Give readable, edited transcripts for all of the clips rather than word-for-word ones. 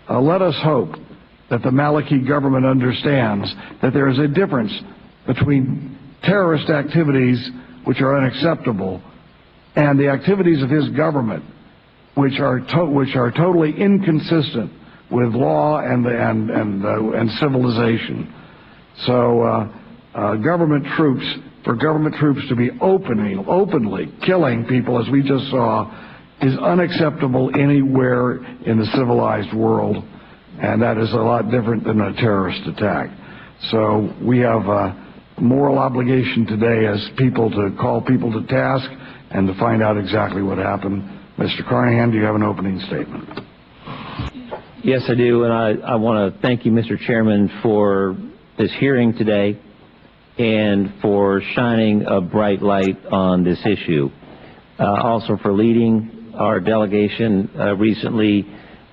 let us hope that the Maliki government understands that there is a difference between terrorist activities, which are unacceptable, and the activities of his government, which are totally inconsistent with law and civilization. So, government troops to be openly killing people, as we just saw, is unacceptable anywhere in the civilized world, and that is a lot different than a terrorist attack. So we have a moral obligation today as people to call people to task and to find out exactly what happened. Mr. Carnahan, do you have an opening statement? Yes, I do, and I want to thank you, Mr. Chairman, for this hearing today and for shining a bright light on this issue. Also for leading our delegation recently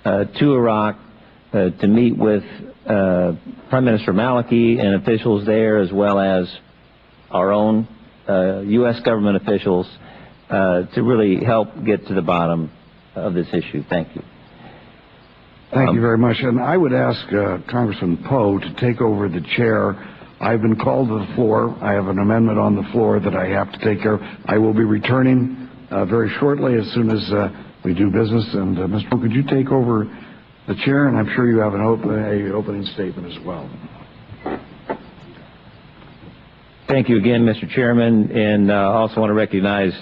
to Iraq to meet with Prime Minister Maliki and officials there, as well as our own U.S. government officials, to really help get to the bottom of this issue. Thank you. Thank you very much. And I would ask Congressman Poe to take over the chair. I've been called to the floor. I have an amendment on the floor that I have to take care of. I will be returning very shortly as soon as we do business. And Mr. Poe, could you take over the chair? And I'm sure you have an opening statement as well. Thank you again, Mr. Chairman, and also want to recognize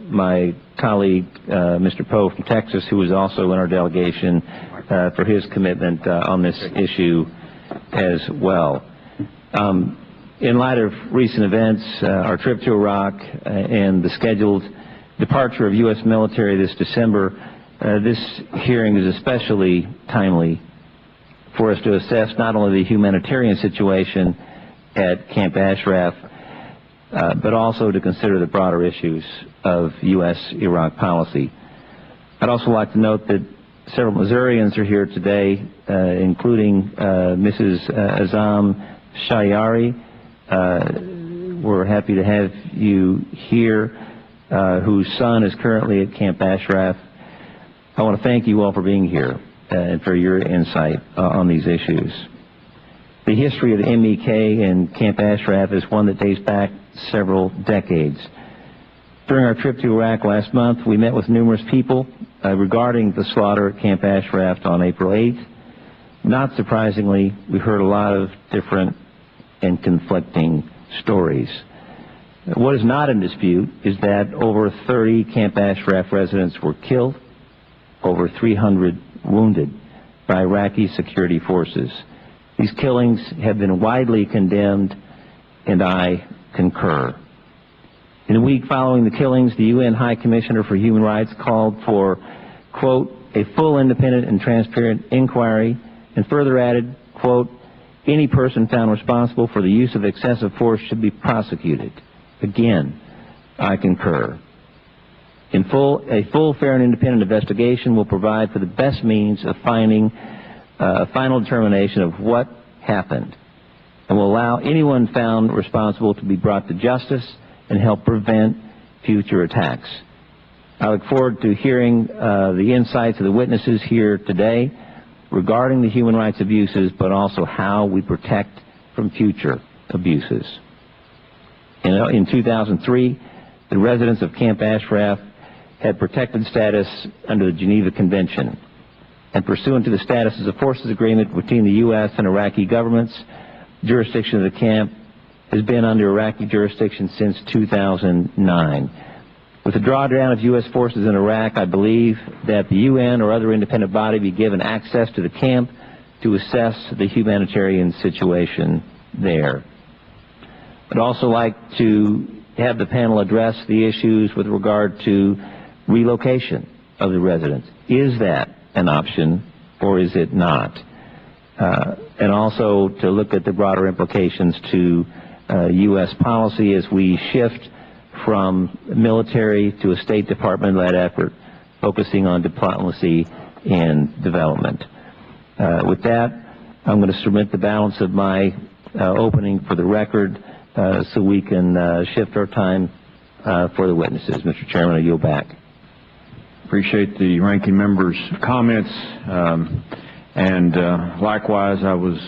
my colleague, Mr. Poe from Texas, who was also in our delegation, for his commitment on this issue as well. In light of recent events, our trip to Iraq and the scheduled departure of U.S. military this December, this hearing is especially timely for us to assess not only the humanitarian situation at Camp Ashraf, but also to consider the broader issues of U.S.-Iraq policy. I'd also like to note that several Missourians are here today, including Mrs. Azam Shayari. We're happy to have you here, whose son is currently at Camp Ashraf. I want to thank you all for being here and for your insight on these issues. The history of the MEK and Camp Ashraf is one that dates back several decades. During our trip to Iraq last month, we met with numerous people regarding the slaughter at Camp Ashraf on April 8th. Not surprisingly, we heard a lot of different and conflicting stories. What is not in dispute is that over 30 Camp Ashraf residents were killed, over 300 wounded by Iraqi security forces. These killings have been widely condemned, and I concur. In the week following the killings, the UN High Commissioner for Human Rights called for, quote, a full, independent, and transparent inquiry, and further added, quote, any person found responsible for the use of excessive force should be prosecuted. Again, I concur. A full, fair, and independent investigation will provide for the best means of finding a final determination of what happened, and will allow anyone found responsible to be brought to justice and help prevent future attacks. I look forward to hearing the insights of the witnesses here today regarding the human rights abuses, but also how we protect from future abuses. In 2003, the residents of Camp Ashraf had protected status under the Geneva Convention. And pursuant to the Status as a Forces Agreement between the U.S. and Iraqi governments, jurisdiction of the camp has been under Iraqi jurisdiction since 2009. With the drawdown of U.S. forces in Iraq, I believe that the UN or other independent body be given access to the camp to assess the humanitarian situation there. I'd also like to have the panel address the issues with regard to relocation of the residents. Is that an option or is it not? And also to look at the broader implications to U.S. policy as we shift from military to a State Department-led effort focusing on diplomacy and development. With that, I'm going to submit the balance of my opening for the record so we can shift our time for the witnesses. Mr. Chairman, I yield back. Appreciate the ranking member's comments. And likewise, I was